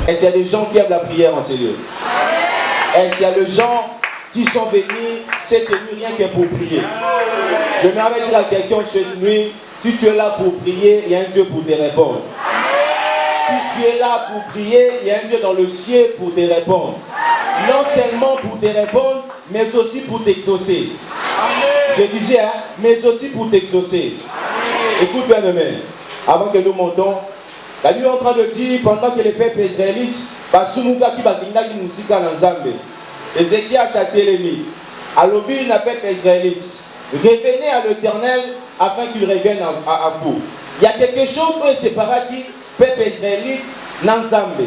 Est-ce qu'il y a des gens qui aiment la prière en ces lieux? Est-ce qu'il y a des gens qui sont venus cette nuit rien que pour prier? Je m'aimerais dire à quelqu'un cette nuit, si tu es là pour prier, il y a un Dieu pour te répondre. Si tu es là pour prier, il y a un Dieu dans le ciel pour te répondre. Non seulement pour te répondre, mais aussi pour t'exaucer. Je disais, hein, mais aussi pour t'exaucer. Écoute bien, aimé, avant que nous montons, la Bible est en train de dire, pendant que les peuples israélites, Ézéchias a télémis. Alors, il n'a pas israélite. Revenez à l'Éternel afin qu'il revienne à vous. Il y a quelque chose qui est séparé qui peuple israélite n'ensemble.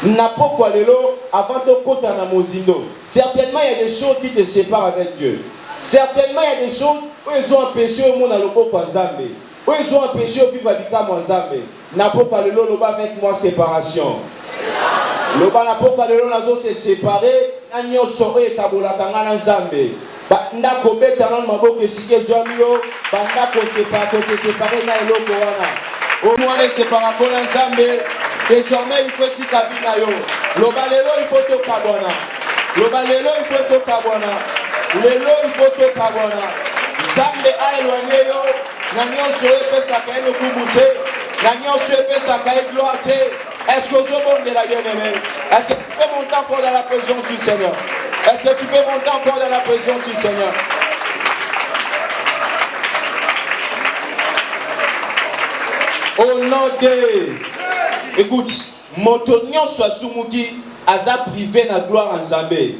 N'a pas quoi le lot avant de côté à Mozindo. Certainement, il y a des choses qui te séparent avec Dieu. Certainement, il y a des choses où ils ont empêché au monde à l'Obo Kwanzambe. Où ils ont empêché au vivre à Mwanzambe. N'a pas quoi le lot, avec moi, séparation. Le bas n'a pas quoi le lot, nous se séparer. Nous sommes établis dans Nzambe. Ndako beta na maboko esike zwamio bandako se séparer na eloko wana au moins les séparer pour Nzambe désormais il faut tika bina yo loba lelo il faut to kabona loba lelo il faut to kabona lelo il faut to kabona Nzambe a éloigné yo na nyonso epesa ka eno kubute na nyonso epesa ka gloire. Est-ce que je monte de la bien-aimée? Est-ce que tu peux monter encore dans la présence du Seigneur? Est-ce que tu peux monter encore dans la présence du Seigneur? Au nom de... Écoute, Motonio soit soumuki, aza privé na gloire en Zambé.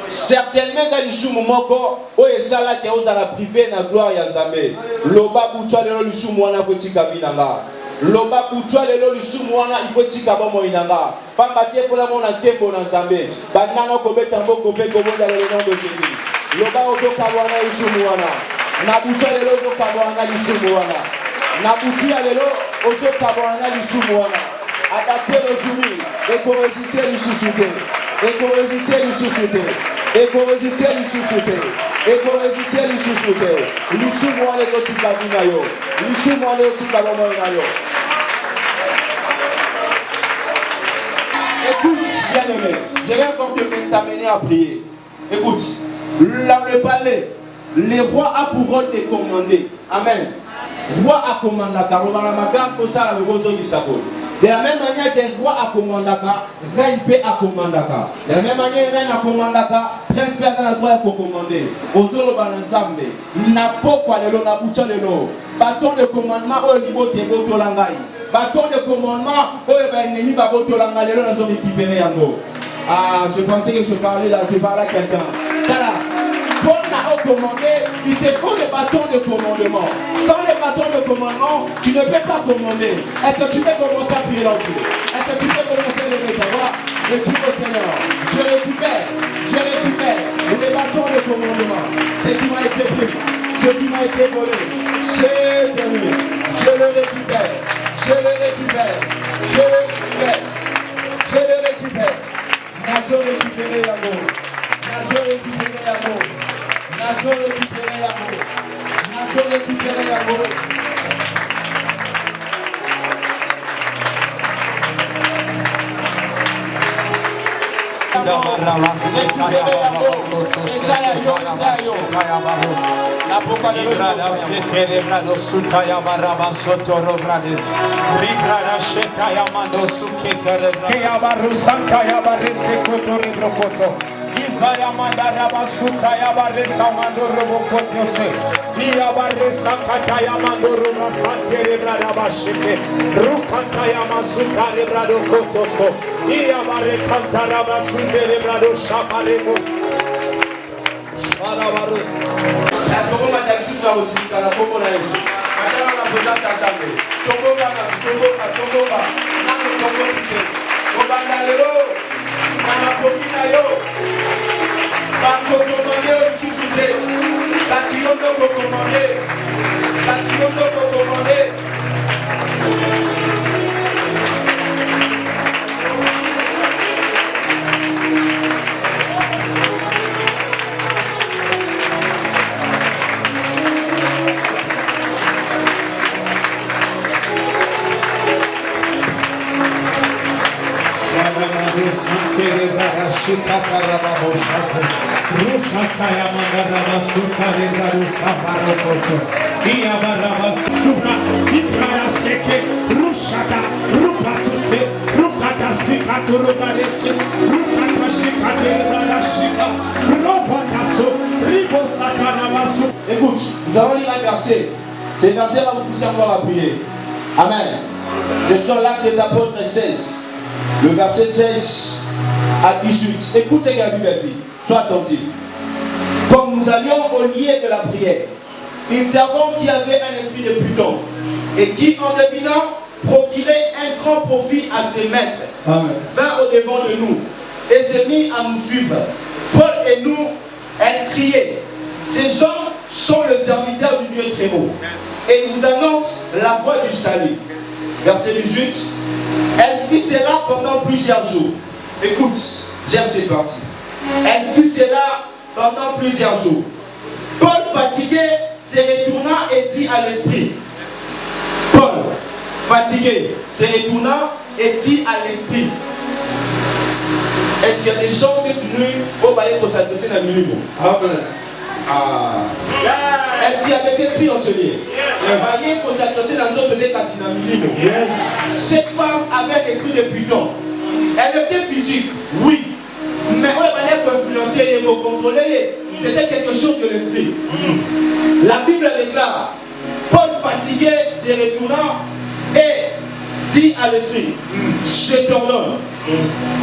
Certainement, dans le soumouko, où est ça là qui est la privé na gloire en Zambé. Loba boutoua le soumouana petit kabinanga. Loba boutoua le soumouana il faut tika bomo inanga. Pamba tie pour la mon tempo dans Zambé. Banana kobeta mboko pe kobo dans le nom de Jésus. Loba oto kabwana le soumouana. Na boutoua le oto kabwana le soumouana. Na boutoua le oto kabwana le soumouana. Attaquer le jour et pour résister le sous-souté. Et pour résister le sous-souté. Et pour résister le sous-souté. Et pour résister le sous-souté. L'issou-moi les autres kabinayo. L'issou-moi les autres kabinayo. Écoute, bien-aimé, je vais encore t'amener à prier. Écoute, là le palais, le roi a pour rôle de commander. Amen. Roi a commandé car on va la magan pour ça le roseau qui s'appelle. De la même manière qu'un roi a commandé car reine paix a commandé car. De la même manière reine a commandé car prince père dans la droit pour commander. Aux autres ensemble, n'a pas quoi le lot n'a pas le lot. Bâton de commandement au niveau de votre langage. Bâton de commandement au ennemi va votre langage le lot dans son équipe yango. Ah, je pensais que je parlais à quelqu'un. Voilà. Paul n'a pas commandé, il te faut le bâton de commandement. Sans le bâton de commandement, tu ne peux pas commander. Est-ce que tu peux commencer à prier là-dessus? Est-ce que tu peux commencer à lever ta voix et dire au Seigneur, je récupère le bâton de commandement. Ce qui m'a été pris, ce qui m'a été volé, c'est devenu. Je le récupère, je le récupère, je le récupère, je le récupère. Nazo récupéré l'amour, Nazo récupéré l'amour. Nazo récupéré l'amour. Nazo récupéré l'amour. Isaya mandara basuta ya baresa mandoro bokotiose. Dia baresa kata ya mandoro masante rebrada bashike. Rukanta ya masuta rebrado kotoso. Dia bare kantara basunde rebrado shaparego. Sharabaru. Est-ce que vous m'avez dit ça aussi dans la popo na Yesu? Madame la présence assemblée. Tokoba. Nano tokoba. Obandalero. Nana pomina yo. Bako komande o susute. Basiyondo ko komande. Basiyondo ko komande. Écoute, nous allons lire un verset. Ce verset va vous pousser encore à prier. Amen. Je suis dans l'Acte des Apôtres 16. Le verset 16 à 18. Écoute ce que la Bible dit. Sois attentif. Comme nous allions au lieu de la prière, une servante qui avait un esprit de Pluton et qui, en devinant, procurait un grand profit à ses maîtres, vint au devant de nous et s'est mis à nous suivre. Paul et nous, elle criait. Ces hommes sont le serviteur du Dieu très haut et nous annoncent la voie du salut. Verset 18. Elle fit cela pendant plusieurs jours. Écoute, j'aime cette partie. Elle fit cela pendant plusieurs jours. Paul, fatigué, se retourna et dit à l'esprit. Paul, fatigué, se retourna et dit à l'esprit. Est-ce qu'il y a des gens qui sont venus au baillet pour s'adresser dans le milieu? Amen. Est-ce qu'il y a des esprits dans ce lieu? Il faut s'adresser dans notre milieu. Cette femme avait l'esprit de Pluton. Elle était physique, oui. Mais on est pour influencer et pour contrôler. C'était quelque chose de l'esprit. La Bible déclare, Paul fatigué se retourna et dit à l'esprit, je t'ordonne,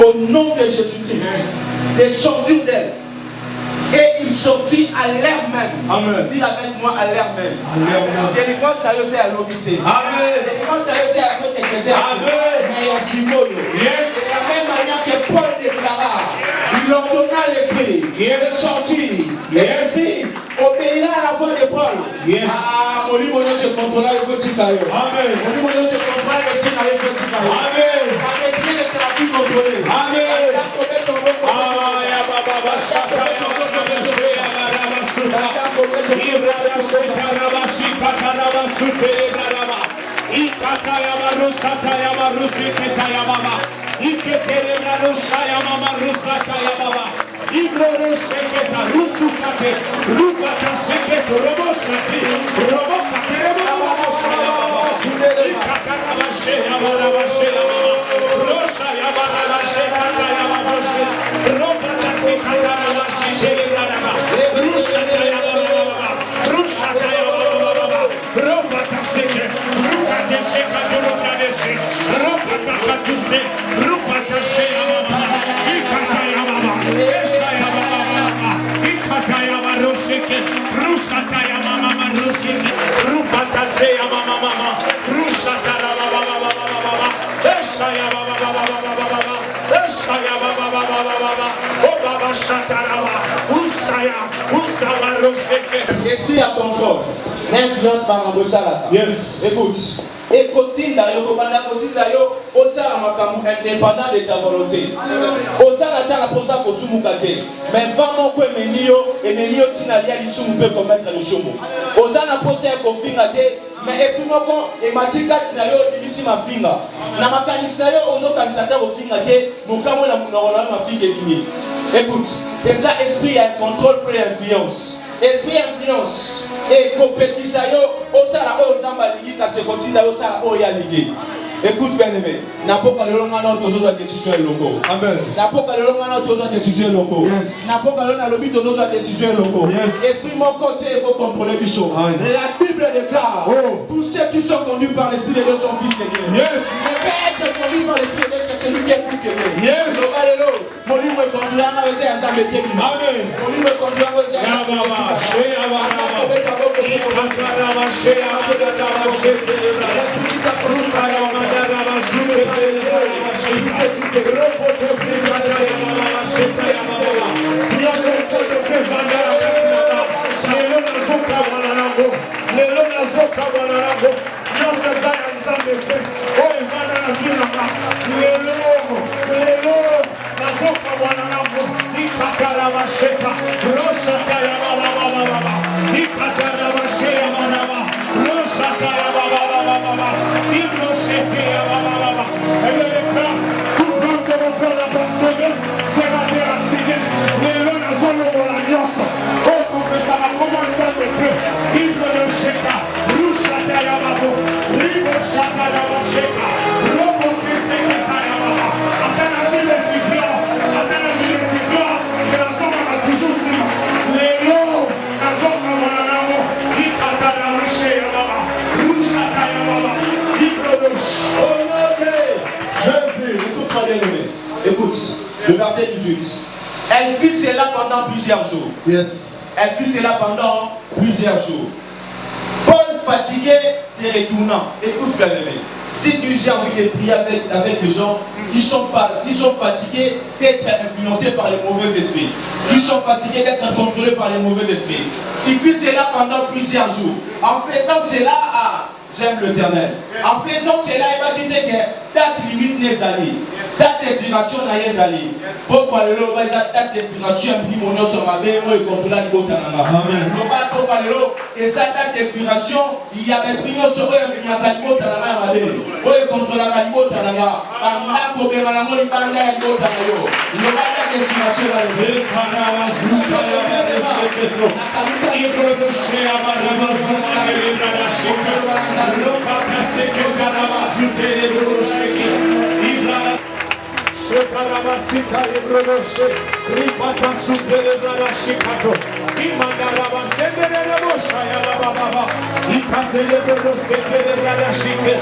au nom de Jésus-Christ, de sortir d'elle. Et il sortit à l'air même. Amen. Dis avec moi à l'air même. Délivrance sérieuse à l'obité. Amen. Délivrance sérieuse à votre exercice. Amen. Mais en symbole. Yes. De la même manière que Paul déclara, il ordonna l'esprit. Il est sorti. Yes. Et obéira à la voix de Paul. Yes. Ah, mon livre se contrôlera avec votre citaillon. Amen. Mon livre se contrôlera avec votre citaillon. Amen. La l'esprit ne sera plus contrôlé. Amen. Esprit à contrôle. L'influence par un yes. Écoute. Et continue d'ailleurs, au sein indépendant de ta volonté. Au sein de ta posa pour soumukate. Mais vraiment, que menio et menio tinalia du soumou peut commettre le soumou. Au sein de posa pour finate, mais et puis moi, et matika tinayo, ici ma finga. Na makanisnayo, ozo kanisata au finate, nous camons la ma fille est écoute, et ça, esprit a un contrôle pour l'influence. Esprit influence et compétition au sala au zamba ligita se continue au sala au ya ligue. Écoute bien aimé, n'a pas que le longa non toujours décision locaux. Amen. N'a pas que le longa non toujours décision locaux. N'a pas que le lobby toujours décision locaux. Esprit mon côté pour contrôler Bichon. La Bible déclare tous ceux qui sont conduits par l'esprit de Dieu sont fils de Dieu. Yes. Être conduit par l'esprit de Dieu c'est celui qui est fils de Dieu. Yes. Alléluia. Mon livre est conduit à la un temps de Dieu. Amen. Mon livre est conduit à Écoute, le verset 18. Elle fit cela pendant plusieurs jours. Yes. Elle fit cela pendant plusieurs jours. Paul fatigué se retournant. Écoute bien aimé. Si tu as envie de prier avec des gens qui sont fatigués d'être influencés par les mauvais esprits, qui sont fatigués d'être contrôlés par les mauvais esprits, il fit cela pendant plusieurs jours. En faisant cela, j'aime l'Éternel. En faisant cela, il va dire que ta limite n'est allée. Ta inspiration n'est allée. Pourquoi le lot va dire ta inspiration est mon nom sur ma vie et contre la niveau tanama. Amen. Pourquoi le lot et ça ta inspiration il y a inspiration sur eux et ma niveau tanama ma vie. Oui contre la niveau tanama. Amna ko be mala mo libanga ya niveau tanayo. Le va ta inspiration va le tanama zuka ya ba reseketo. Ibro de chez Abraham zuma de libra shika. Lo pata seke karama zute de shiki. Ibra Shekarabasika Ibroshe, Ripata Sutelebra Shikato, Imandaraba Senderebo Shaya Baba, Ikatelebro Sendereba Shike,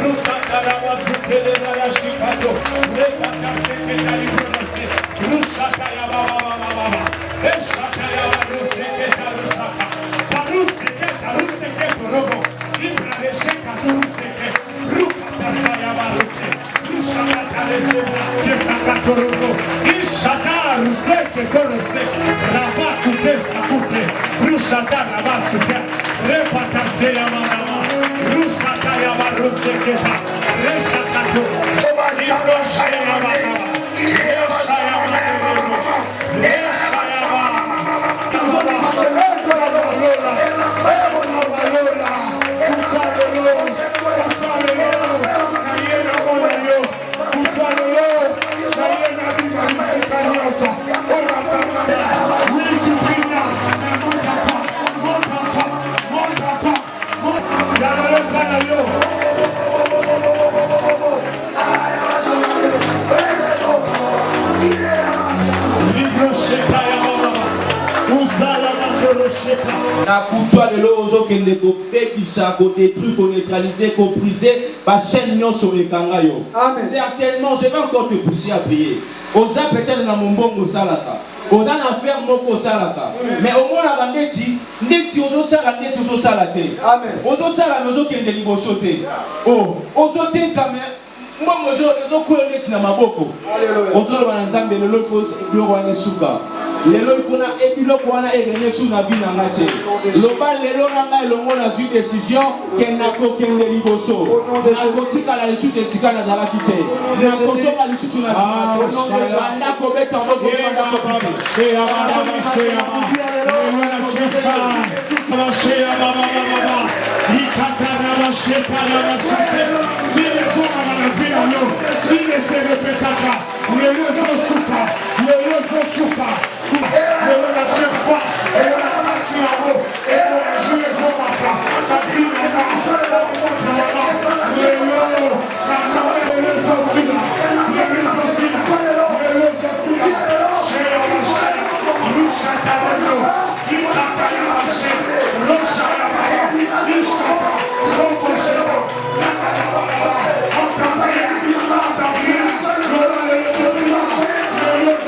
Rukataraba Sutelebra Shikato, Repata Seketa Ibrose, Rushakaya Baba, Eshataya Ruseketa Rusaka, Paruseketa Ruseketa Robo, Ibra Shekata Ruseke, Rukata Sayabaruse. Ishata ruseke korose rabatu tesakute rushata rabasuke repata seyamanama rushata yabaruseketa reshakato ibroshayababa reshayababa na kutoa lelo ozokende kopekisa kodétruire koneutraliser kobriser bachaîne nyonso ekanga yo. Certainement je vais encore te pousser à prier. Oza peut-être na mombongo osalaka oza na faire moko osalaka mais omonaka ndeti ozosala ndeti ozosala te ozosala me ozokende liboso te ozoteka me mbongo ezokwela neti na maboko ozoloba na nzambe lelo biloko wana esuka lelo ifuna ebiloko wana egene su na bina nga te loba lelo na ngai elongo na vie décision ke nakokende liboso nakotikala lisusu esika nazalaki te nakosoka lisusu na nsima te banda kobeta ngobanda Rosa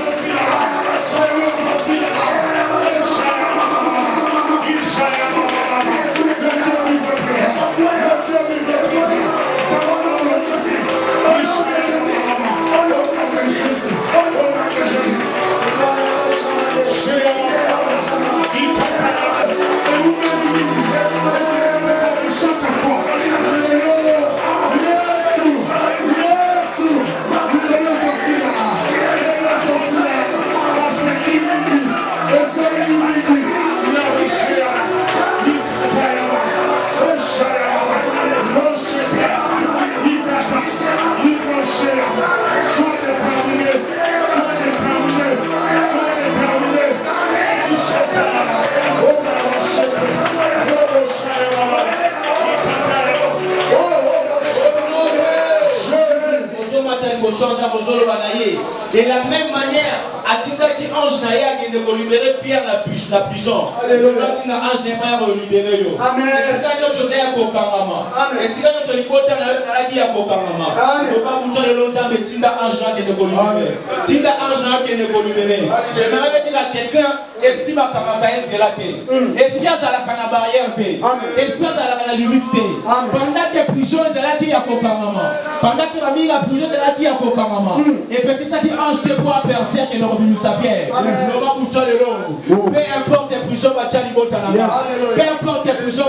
de la même manière, Atikaki ange Naya qui ne libérer Pierre la prison. Alléluia. Ange Naya libérer yo. Amen. Et c'est quand nous sommes à Kokangama. Et c'est quand nous sommes à Kokangama. Nous pas besoin de l'autre mais Tinda ange Naya qui ne libérer. Tinda ange Naya qui ne libérer. J'aimerais dire à quelqu'un, esprit ma camarade de la paix. Esprit à la barrière paix. Esprit à la limite paix. Pendant que prison de la vie à Kokangama. Pendant que la vie à prison de la vie à Kokangama. Et peut-être ça dit ange te voit percer que le revenu sa pierre. Peu importe les prisons, peu importe les prisons,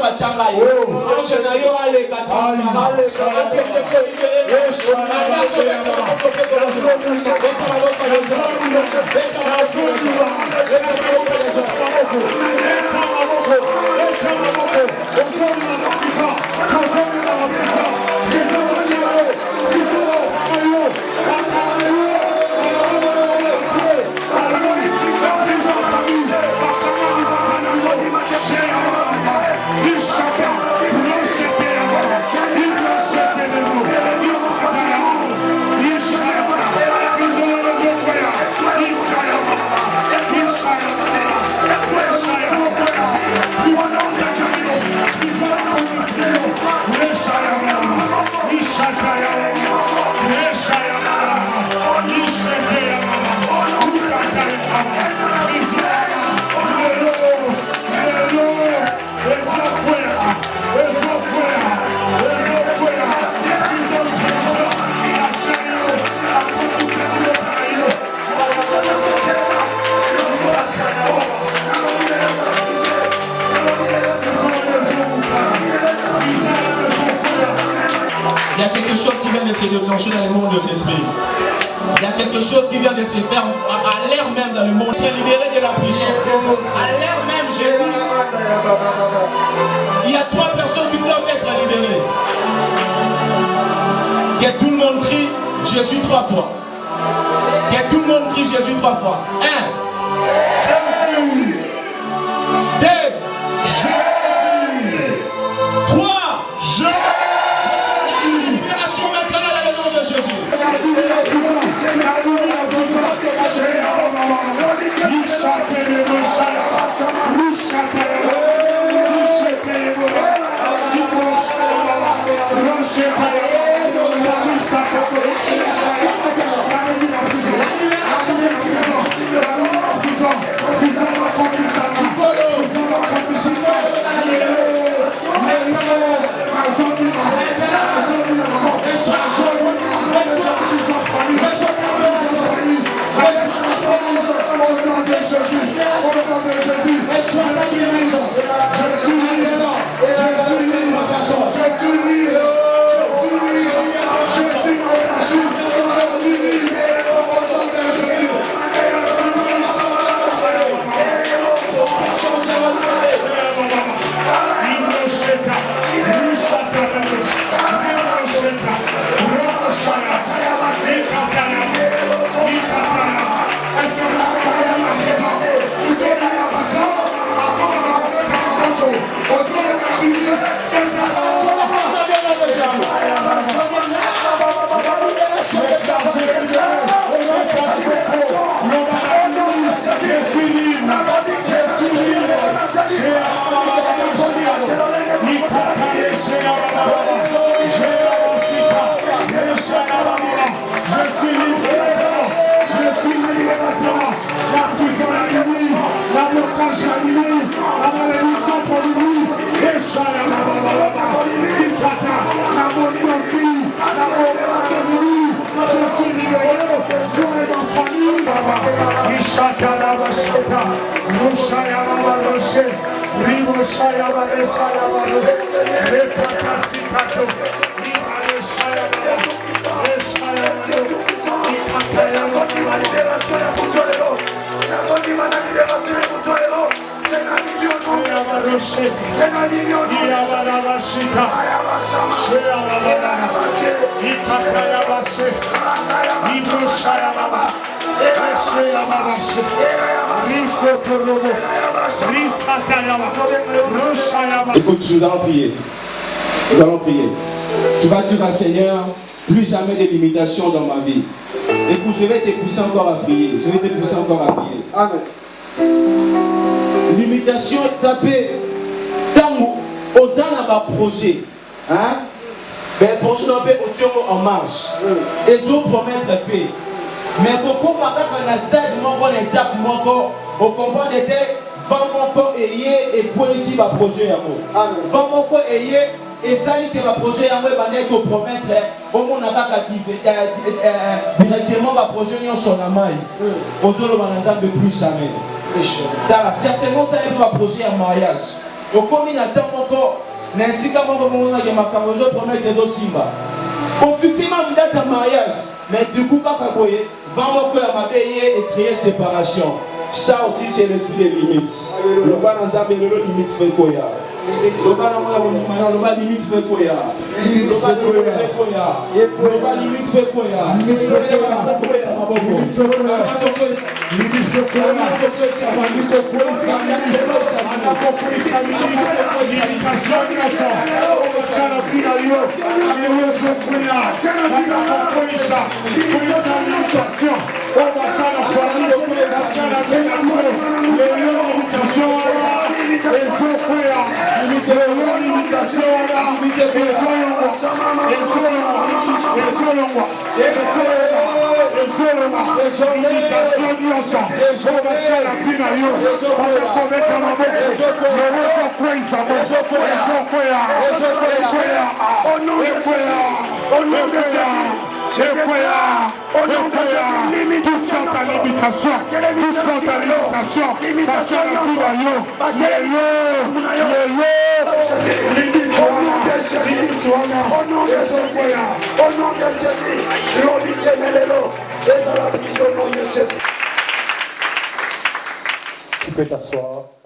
il y a quelque chose qui vient de se déclencher dans le monde de l'esprit. Il y a quelque chose qui vient de se faire à l'air même dans le monde. Il est libéré de la prison. À l'air même, j'ai vu. Il y a 3 personnes qui doivent être libérées. Que tout le monde crie Jésus 3 fois. Que tout le monde crie Jésus 3 fois. 1. Jésus. 2. Jésus. 3. Jésus. Écoute, nous allons prier. Nous allons prier. Tu vas dire à Seigneur, Plus jamais de limitations dans ma vie. Écoute, je vais te pousser encore à prier. Je vais te pousser encore à prier. Amen. Limitation, ça peut. Tant aux a projet. Hein? Mais le projet doit être en marche. Et je promets de paix. Mais pour comprendre que dans stade, mon étape, on comprend que vraiment et pour ici, le projet. Vraiment et ça, il y a un projet qui va promettre au monde directement le projet sur la maille. On doit le plus jamais. Certainement, ça y est un projet en mariage. Donc, comme il y a tant encore, ainsi qu'à mon moment, il y a ma carrière de promettre de Simba. Effectivement, il y a un mariage. Mais du coup, quand vous voyez, vraiment que ma veille et créer séparation. Ça aussi, c'est l'esprit des limites. Le bas dans un vélo, limite fait quoi? Le bas dans le bas limite fait quoi? Le bas fait quoi? Le bas limite fait quoi? Tu peux t'asseoir.